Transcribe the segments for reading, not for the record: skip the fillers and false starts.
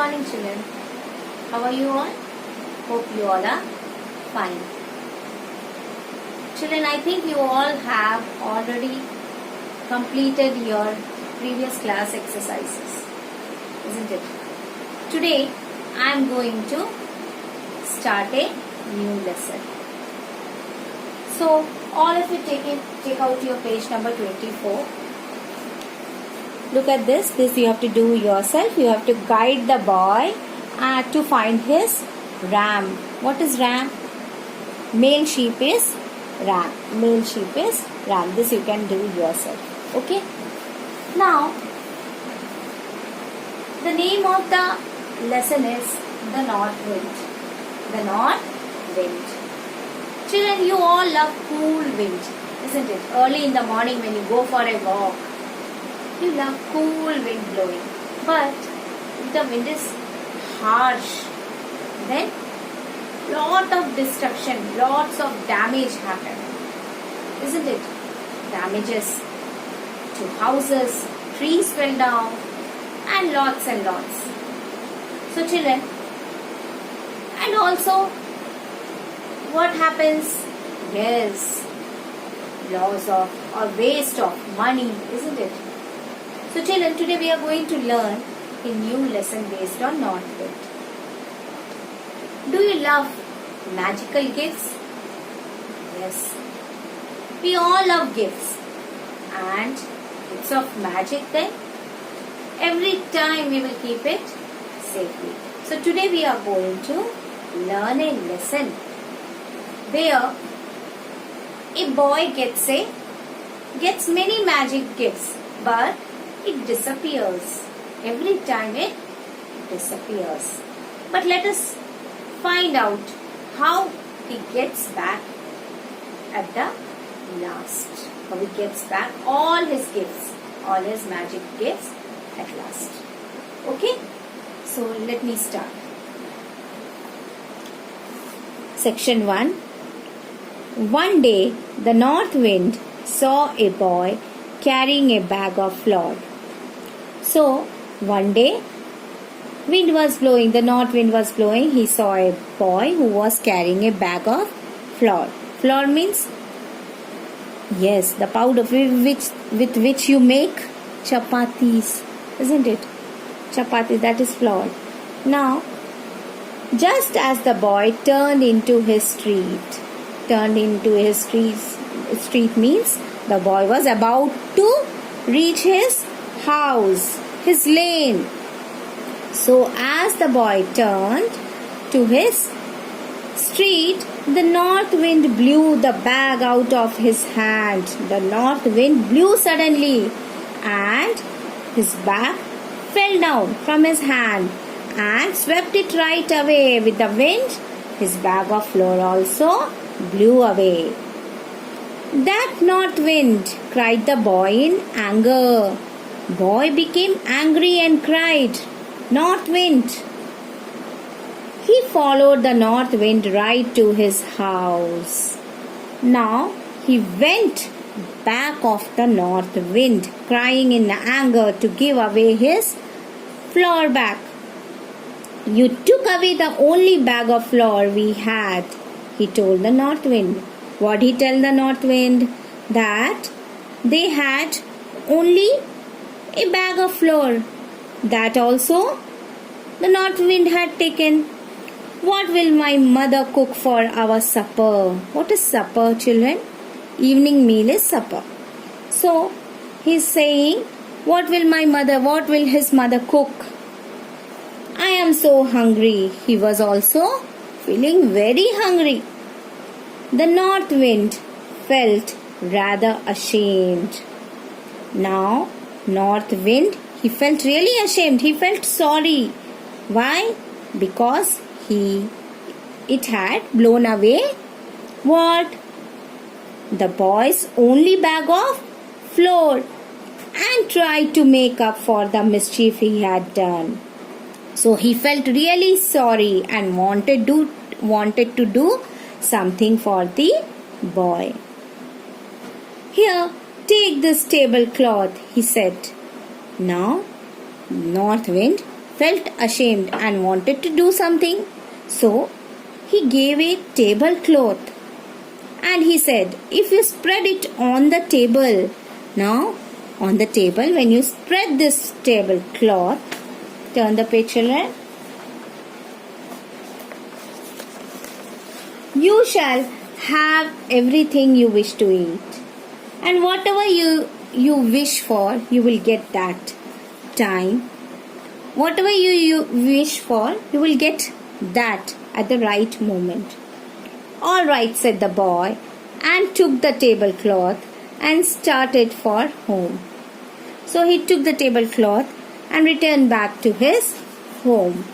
morning, children. How are you all? Hope you all are fine. Children, I think you all have already completed your previous class exercises, isn't it? Today, I am going to start a new lesson. So, all of you take out your page number 24. Look at this. This you have to do yourself. You have to guide the boy to find his ram. What is ram? Male sheep is ram. Male sheep is ram. This you can do yourself. Okay. Now, the name of the lesson is the North Wind. The North Wind. Children, you all love cool wind, isn't it? Early in the morning when you go for a walk, you love cool wind blowing. But if the wind is harsh, then lot of destruction, lots of damage happen, isn't it? Damages to houses, trees fell down, and lots and lots. So children, and also what happens? Yes, loss of or waste of money, isn't it? So children, today we are going to learn a new lesson based on North Wind. Do you love magical gifts? Yes. We all love gifts. And gifts of magic then? Every time we will keep it safely. So today we are going to learn a lesson where a boy gets many magic gifts, but it disappears. Every time it disappears. But let us find out how he gets back at the last. How he gets back all his gifts, all his magic gifts at last. Okay? So let me start. Section 1. One day, the North Wind saw a boy carrying a bag of flour. So, one day, wind was blowing, the north wind was blowing. He saw a boy who was carrying a bag of flour. Flour means, yes, the powder with which you make chapatis, isn't it? Chapatis, that is flour. Now, just as the boy turned into his street means the boy was about to reach his house, his lane. So as the boy turned to his street, the north wind blew the bag out of his hand. The north wind blew suddenly and his bag fell down from his hand and swept it right away. With the wind, his bag of flour also blew away. That north wind, cried the boy in anger. Boy became angry and cried, North wind. He followed the north wind right to his house. Now he went back of the north wind, crying in anger to give away his flour bag. You took away the only bag of flour we had, he told the north wind. What did he tell the north wind? That they had only a bag of flour. That also the north wind had taken. What will my mother cook for our supper? What is supper, children? Evening meal is supper. So he's saying, what will his mother cook? I am so hungry. He was also feeling very hungry. The north wind felt rather ashamed. Now, north wind, he felt really ashamed. He felt sorry. Why? Because it had blown away what? The boy's only bag of flour and tried to make up for the mischief he had done. So he felt really sorry and wanted to do something for the boy. Here, take this tablecloth, he said. Now, north wind felt ashamed and wanted to do something. So he gave a tablecloth and he said, if you spread it on the table, now on the table, when you spread this tablecloth, turn the page, children, you shall have everything you wish to eat. And whatever you wish for, you will get that time. Whatever you wish for, you will get that at the right moment. All right, said the boy, and took the tablecloth and started for home. So he took the tablecloth and returned back to his home.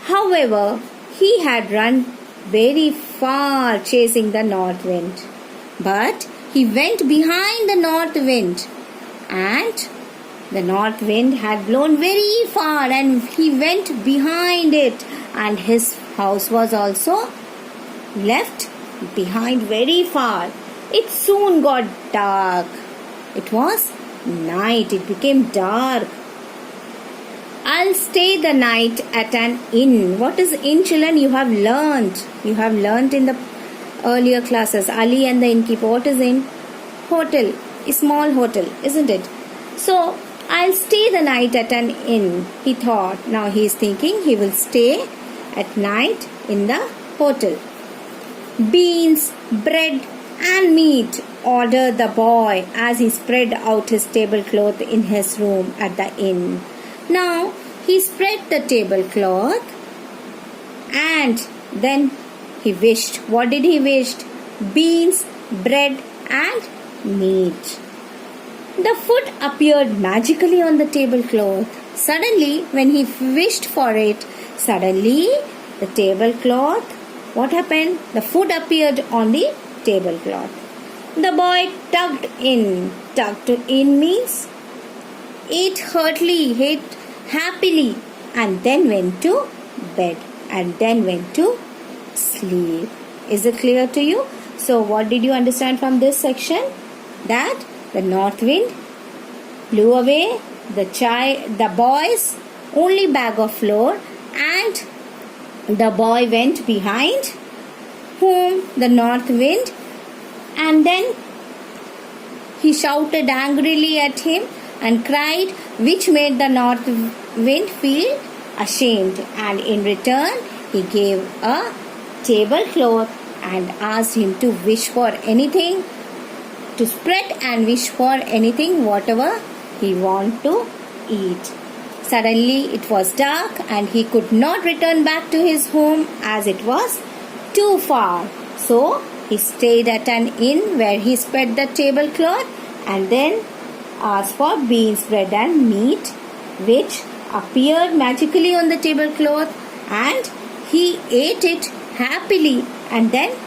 However, he had run very far chasing the north wind. But he went behind the north wind, and the north wind had blown very far and he went behind it, and his house was also left behind very far. It soon got dark. It was night. It became dark. I'll stay the night at an inn. What is inn, children? You have learnt. You have learnt in the earlier classes. Ali and the innkeeper. What is inn? Hotel. A small hotel, isn't it? So, I'll stay the night at an inn, he thought. Now he is thinking he will stay at night in the hotel. Beans, bread and meat, ordered the boy as he spread out his tablecloth in his room at the inn. Now he spread the tablecloth and then he wished. What did he wish? Beans, bread and meat. The food appeared magically on the tablecloth. Suddenly, when he wished for it, the tablecloth, what happened? The food appeared on the tablecloth. The boy tucked in. Tucked in means ate heartily, ate happily, and then went to bed, and then went to sleep. Is it clear to you? So, what did you understand from this section? That the north wind blew away the boy's only bag of flour, and the boy went behind whom the north wind, and then he shouted angrily at him and cried, which made the north wind feel ashamed, and in return he gave a tablecloth and asked him to wish for anything, to spread and wish for anything, whatever he want to eat. Suddenly it was dark and he could not return back to his home as it was too far. So he stayed at an inn where he spread the tablecloth and then asked for beans, bread and meat, which appeared magically on the tablecloth, and he ate it happily and then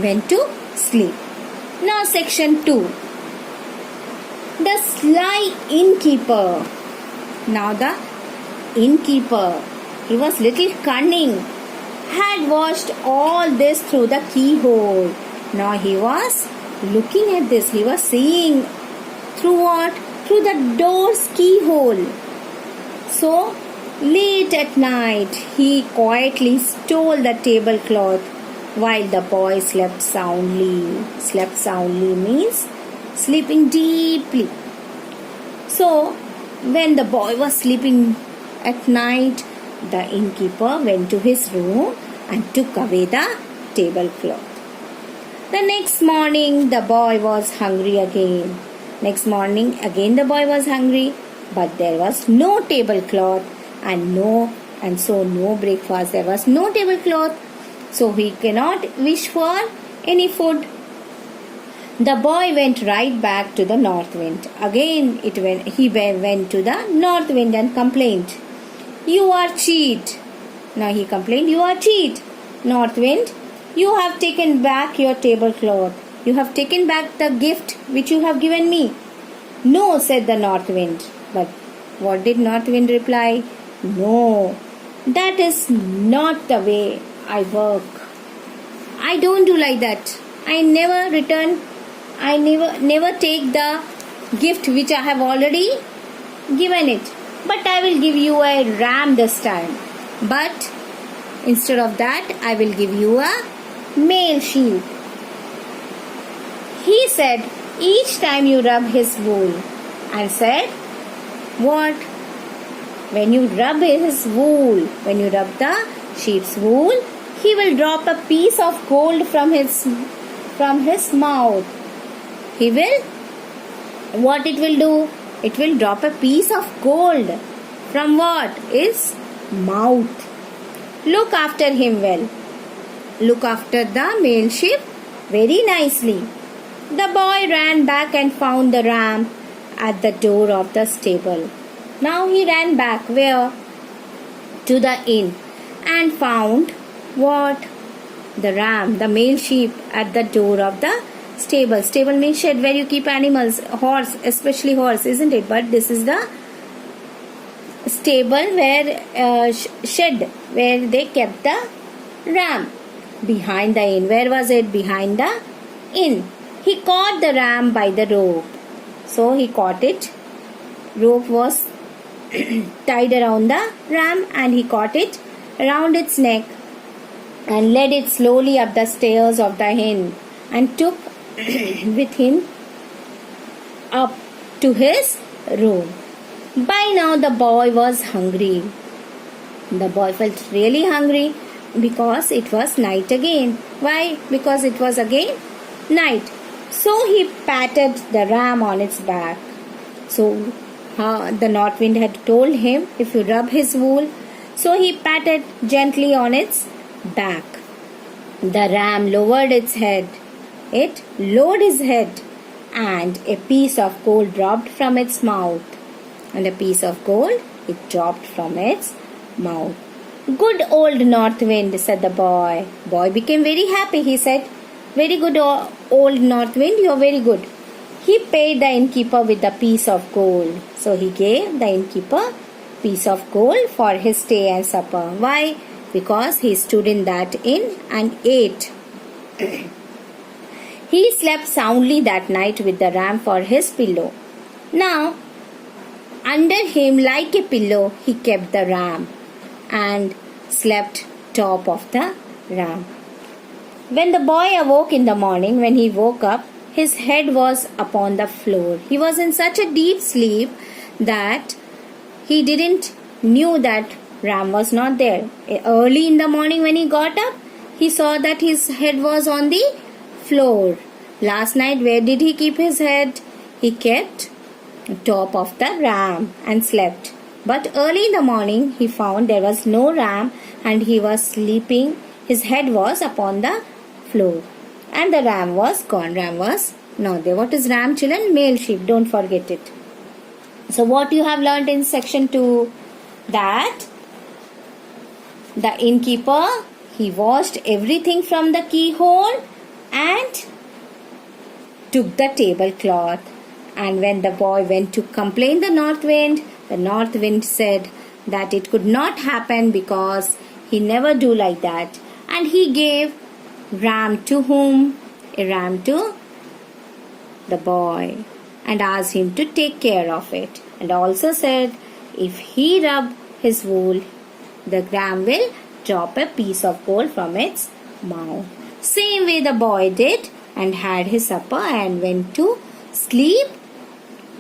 went to sleep. Now section 2. The sly innkeeper. Now the innkeeper, he was little cunning, had watched all this through the keyhole. Now he was looking at this. He was seeing through what? Through the door's keyhole. So late at night, he quietly stole the tablecloth while the boy slept soundly. Slept soundly means sleeping deeply. So, when the boy was sleeping at night, the innkeeper went to his room and took away the tablecloth. The next morning, the boy was hungry again. Next morning, again the boy was hungry, but there was no tablecloth and so no breakfast. There was no tablecloth, so he cannot wish for any food. The boy went right back to the north wind. Again he went to the north wind and complained, "You are cheat." Now he complained, "You are cheat. North wind, you have taken back your tablecloth. You have taken back the gift which you have given me." "No," said the north wind. But what did north wind reply? "No, that is not the way I work. I don't do like that. I never return. I never take the gift which I have already given it. but I will give you a ram this time. But instead of that, I will give you a male sheep. He said each time you rub his wool, and said, what? When you rub his wool, when you rub the sheep's wool, he will drop a piece of gold from his mouth. He will, what it will do? It will drop a piece of gold. From what? His mouth. Look after him well. Look after the male sheep very nicely. The boy ran back and found the ram at the door of the stable. Now he ran back where? To the inn, and found what? The ram, the male sheep, at the door of the stable. Stable means shed where you keep animals, horse, especially horse, isn't it? But this is the stable where shed where they kept the ram. Behind the inn. Where was it? Behind the inn. He caught the ram by the rope. So he caught it. Rope was tied around the ram, and he caught it around its neck and led it slowly up the stairs of the inn, and took with him up to his room. By now the boy was hungry. The boy felt really hungry because it was night again. Why? Because it was again night. So he patted the ram on its back. So the north wind had told him, if you rub his wool. So he patted gently on its back. The ram lowered its head. It lowered his head, and a piece of gold dropped from its mouth. And a piece of gold, it dropped from its mouth. Good old north wind, said the boy. Boy became very happy. He said, very good old north wind, you are very good. He paid the innkeeper with a piece of gold. So he gave the innkeeper piece of gold for his stay and supper. Why? Because he stood in that inn and ate. He slept soundly that night with the ram for his pillow. Now, under him like a pillow, he kept the ram and slept top of the ram. When the boy awoke in the morning, when he woke up, his head was upon the floor. He was in such a deep sleep that he didn't knew that ram was not there. Early in the morning when he got up, he saw that his head was on the floor. Last night, where did he keep his head? He kept top of the ram and slept. But early in the morning, he found there was no ram, and he was sleeping. His head was upon the floor, and the ram was gone. Ram was not there. What is ram, children? Male sheep. Don't forget it. So what you have learnt in section 2? That the innkeeper, he watched everything from the keyhole and took the tablecloth. And when the boy went to complain the north wind said that it could not happen because he never do like that. And he gave ram to whom? A ram to the boy, and asked him to take care of it. And also said, if he rub his wool, the ram will drop a piece of gold from its mouth. Same way the boy did, and had his supper and went to sleep,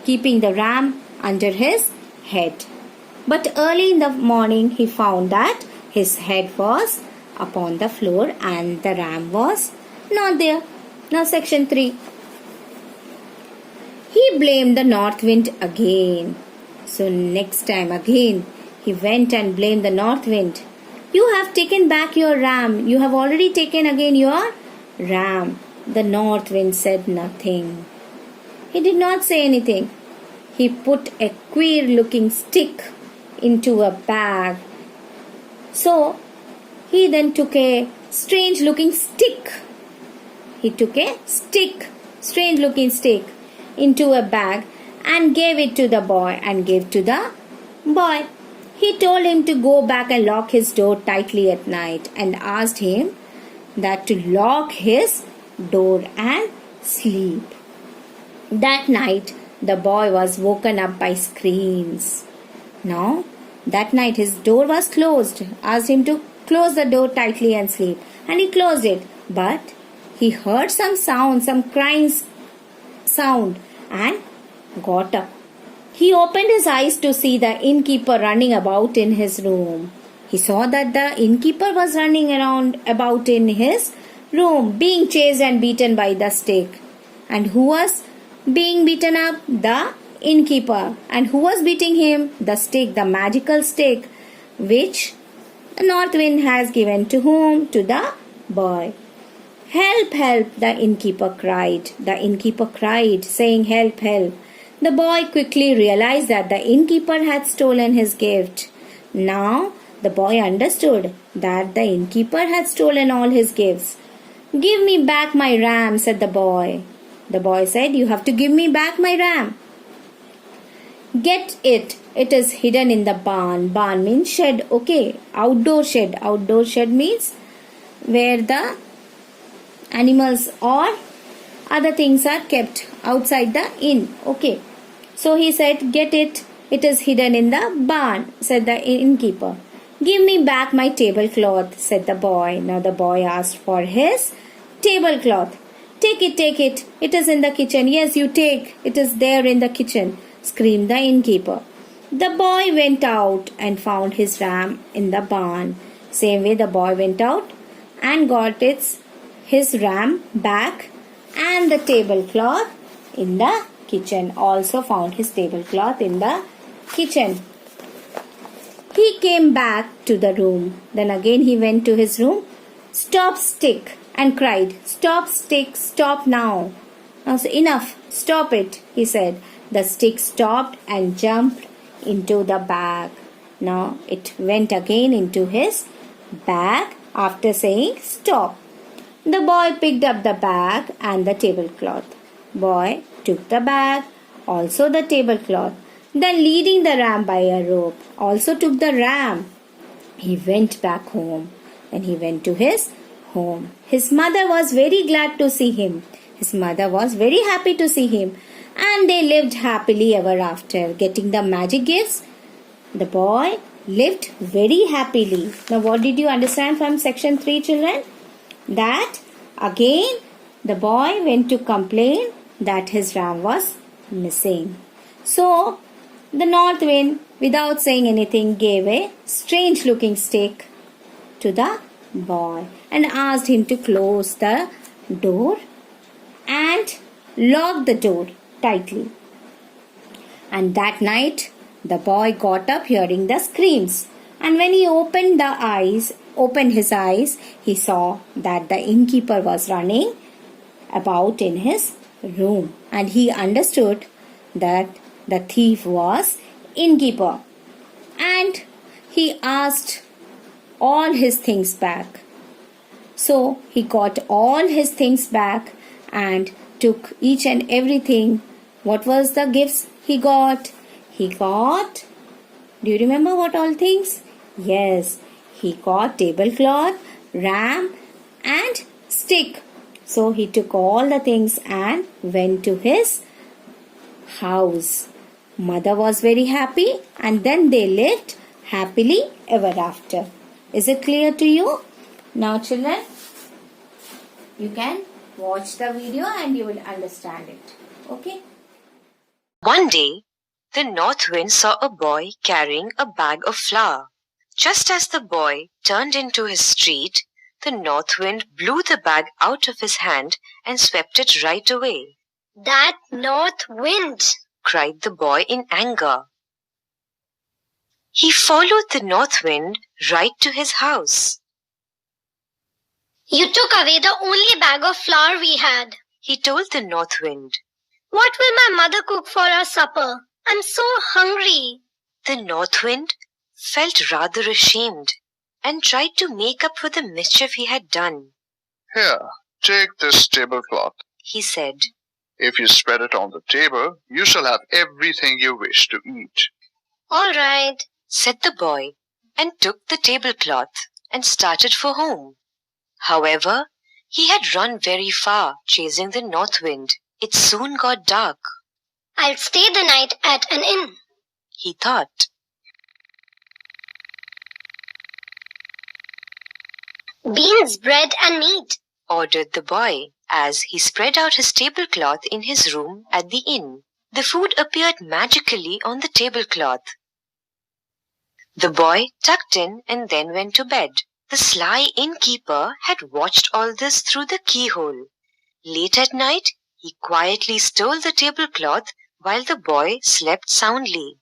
keeping the ram under his head. But early in the morning he found that his head was upon the floor and the ram was not there. Now section 3. He blamed the north wind again. So next time again he went and blamed the north wind. You have taken back your ram. You have already taken again your ram. The north wind said nothing. He did not say anything. He put a queer looking stick into a bag. So he then took a strange looking stick. He took a stick, strange looking stick, into a bag and gave it to the boy and gave to the boy. He told him to go back and lock his door tightly at night, and asked him that to lock his door and sleep. That night the boy was woken up by screams. Now, that night his door was closed. Asked him to close the door tightly and sleep. And he closed it. But he heard some sound, some crying sound, and got up. He opened his eyes to see the innkeeper running about in his room. He saw that the innkeeper was running around about in his room, being chased and beaten by the stick. And who was being beaten up? The innkeeper. And who was beating him? The stick, the magical stick, which the north wind has given to whom? To the boy. Help, help, the innkeeper cried. The innkeeper cried, saying, help, help. The boy quickly realized that the innkeeper had stolen his gift. Now, the boy understood that the innkeeper had stolen all his gifts. Give me back my ram, said the boy. The boy said, you have to give me back my ram. Get it. It is hidden in the barn. Barn means shed. Okay. Outdoor shed. Outdoor shed means where the animals or other things are kept outside the inn. Okay. So he said, get it. It is hidden in the barn, said the innkeeper. Give me back my tablecloth, said the boy. Now the boy asked for his tablecloth. Take it, take it. It is in the kitchen. Yes, you take. It is there in the kitchen, screamed the innkeeper. The boy went out and found his ram in the barn. Same way the boy went out and got his ram back, and the tablecloth in the kitchen. Also found his tablecloth in the kitchen. He came back to the room. Then again he went to his room. Stop, stick, and cried. Stop, stick, stop now. Now, enough, stop it, he said. The stick stopped and jumped into the bag. Now it went again into his bag after saying stop. The boy picked up the bag and the tablecloth. Boy took the bag, also the tablecloth. Then leading the ram by a rope, also took the ram. He went back home. Then he went to his home. His mother was very glad to see him. His mother was very happy to see him. And they lived happily ever after, getting the magic gifts. The boy lived very happily. Now what did you understand from section 3, children? That again the boy went to complain that his ram was missing. So the north wind, without saying anything, gave a strange looking stick to the boy and asked him to close the door and lock the door tightly. And that night the boy got up hearing the screams, and when he opened his eyes, he saw that the innkeeper was running about in his room, and he understood that the thief was innkeeper, and he asked all his things back. So he got all his things back and took each and everything. What was the gifts he got? He got, do you remember what all things? Yes, he got tablecloth, ram and stick. So he took all the things and went to his house. Mother was very happy, and then they lived happily ever after. Is it clear to you? Now children, you can watch the video and you will understand it. Okay? One day, the north wind saw a boy carrying a bag of flour. Just as the boy turned into his street, the north wind blew the bag out of his hand and swept it right away. That north wind! Cried the boy in anger. He followed the north wind right to his house. You took away the only bag of flour we had, he told the north wind. What will my mother cook for our supper? I'm so hungry. The north wind felt rather ashamed and tried to make up for the mischief he had done. Here, take this tablecloth, he said. If you spread it on the table, you shall have everything you wish to eat. All right, said the boy, and took the tablecloth and started for home. However, he had run very far, chasing the north wind. It soon got dark. I'll stay the night at an inn, he thought. Beans, bread, and meat, ordered the boy as he spread out his tablecloth in his room at the inn. The food appeared magically on the tablecloth. The boy tucked in and then went to bed. The sly innkeeper had watched all this through the keyhole. Late at night, he quietly stole the tablecloth while the boy slept soundly.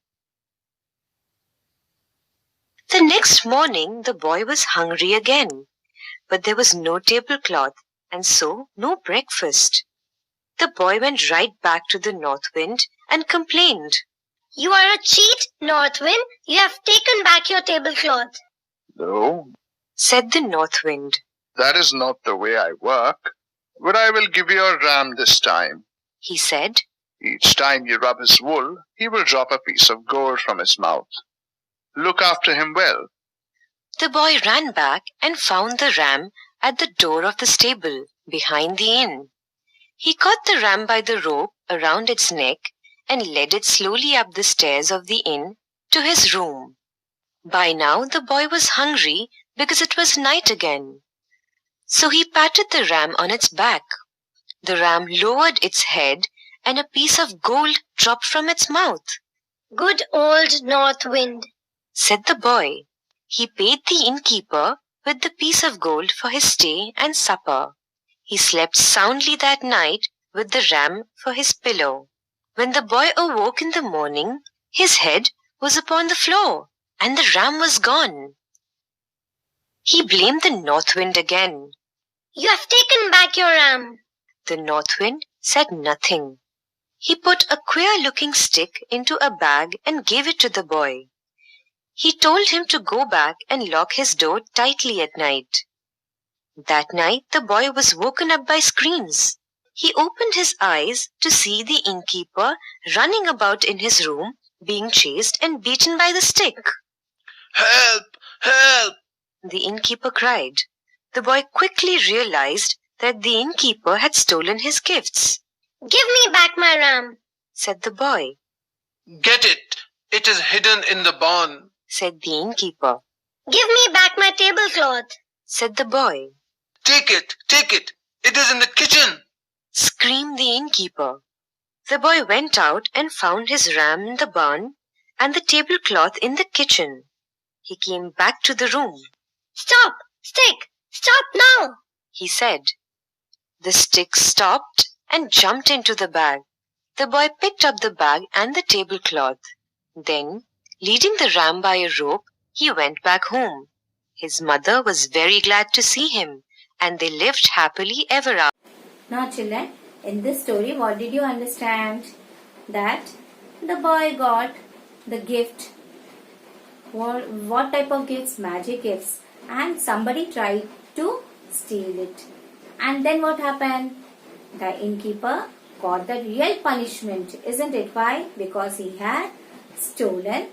The next morning, the boy was hungry again, but there was no tablecloth and so no breakfast. The boy went right back to the North Wind and complained. You are a cheat, North Wind. You have taken back your tablecloth. No, Said the North Wind. that is not the way I work. But I will give you a ram this time. He said. Each time you rub his wool, he will drop a piece of gold from his mouth. Look after him well. The boy ran back and found the ram at the door of the stable behind the inn. He caught the ram by the rope around its neck and led it slowly up the stairs of the inn to his room. By now the boy was hungry because it was night again. So he patted the ram on its back. The ram lowered its head and a piece of gold dropped from its mouth. Good old North Wind. Said the boy. He paid the innkeeper with the piece of gold for his stay and supper. He slept soundly that night with the ram for his pillow. When the boy awoke in the morning, his head was upon the floor and the ram was gone. He blamed the North Wind again. You have taken back your ram. The North Wind said nothing. He put a queer-looking stick into a bag and gave it to the boy. He told him to go back and lock his door tightly at night. That night the boy was woken up by screams. He opened his eyes to see the innkeeper running about in his room, being chased and beaten by the stick. Help! Help! The innkeeper cried. The boy quickly realized that the innkeeper had stolen his gifts. Give me back my ram. Said the boy. Get it! It is hidden in the barn. Said the innkeeper. Give me back my tablecloth. Said the boy. Take it! Take it! It is in the kitchen! Screamed the innkeeper. The boy went out and found his ram in the barn and the tablecloth in the kitchen. He came back to the room. Stop! Stick! Stop now! He said. The stick stopped and jumped into the bag. The boy picked up the bag and the tablecloth. Then, leading the ram by a rope, he went back home. His mother was very glad to see him, and they lived happily ever after. Now children, in this story what did you understand? That the boy got the gift. What type of gifts? Magic gifts. And somebody tried to steal it. And then what happened? The innkeeper got the real punishment, isn't it? Why? Because he had stolen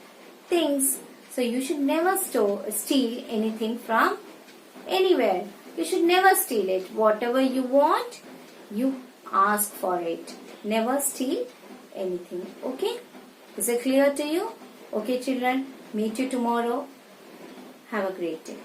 things. So you should never steal anything from anywhere. You should never steal it. Whatever you want, you ask for it. Never steal anything. Okay? Is it clear to you? Okay children, meet you tomorrow. Have a great day.